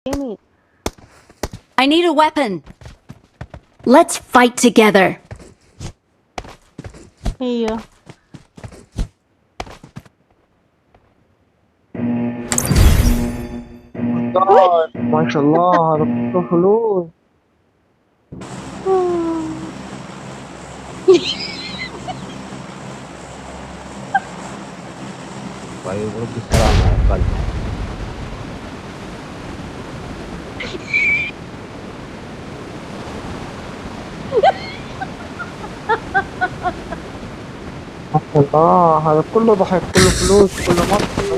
يمين. I need a weapon. Let's fight together. ايوه ما شاء الله هذا كله فلوس. طيب رد السلام على الأقل. ما شاء الله هذا كله ضحك كله فلوس كله مصر.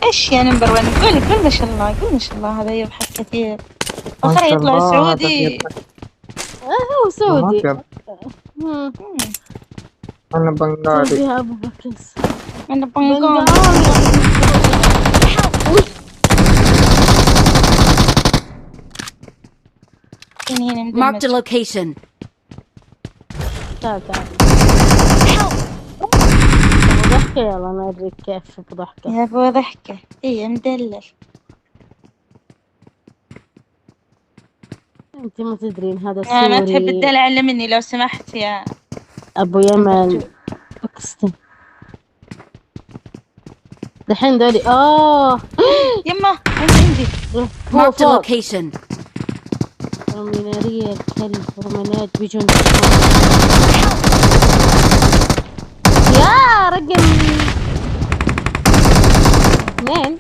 ايش يا نمبر 1؟ قول ما شاء الله، قول ما شاء الله. هذا يضحك كثير. ما اخر شاء يطلع الله هذا سعودي. هو سعودي. ما مم. أنا بنغالي. سعودي يا ابو بكر. انا بنقول هنا Marked a مدمج. location. تعال تعال ضحكة. يلا انا اوريك كيف بضحكة. يا ابو ضحكة. ايه مدلل. انت ما تدرين هذا ما تحب سوري. الدلع الا مني لو سمحت يا ابو يمن باكستان. دحين دولي يما عندي. هو Marked a فوق. location. رومانية الكلب رومانيات بيجون. يا رقم 2.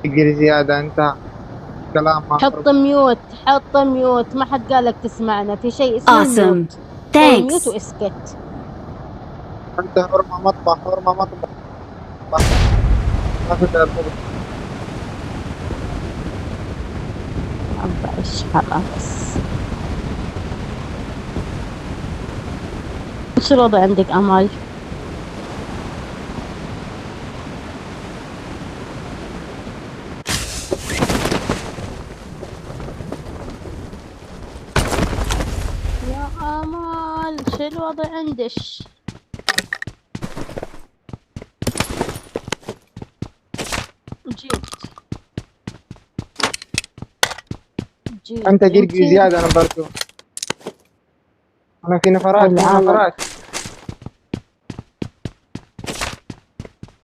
تقري زيادة أنت كلام ما حط ميوت حط ميوت. ما حد قالك تسمعنا في شيء اسمه Awesome. ميوت. قول ميوت Thanks. واسكت. أنت حرمة مطبخ حرمة مطبخ ما تقدر. أبا إيش خلاص. إيش الوضع عندك أمل؟ يا أمل شو الوضع عندش؟ جيت أنت انت قرقي زيادة. أنا برضو أنا في نفرات في العمل. نفرات.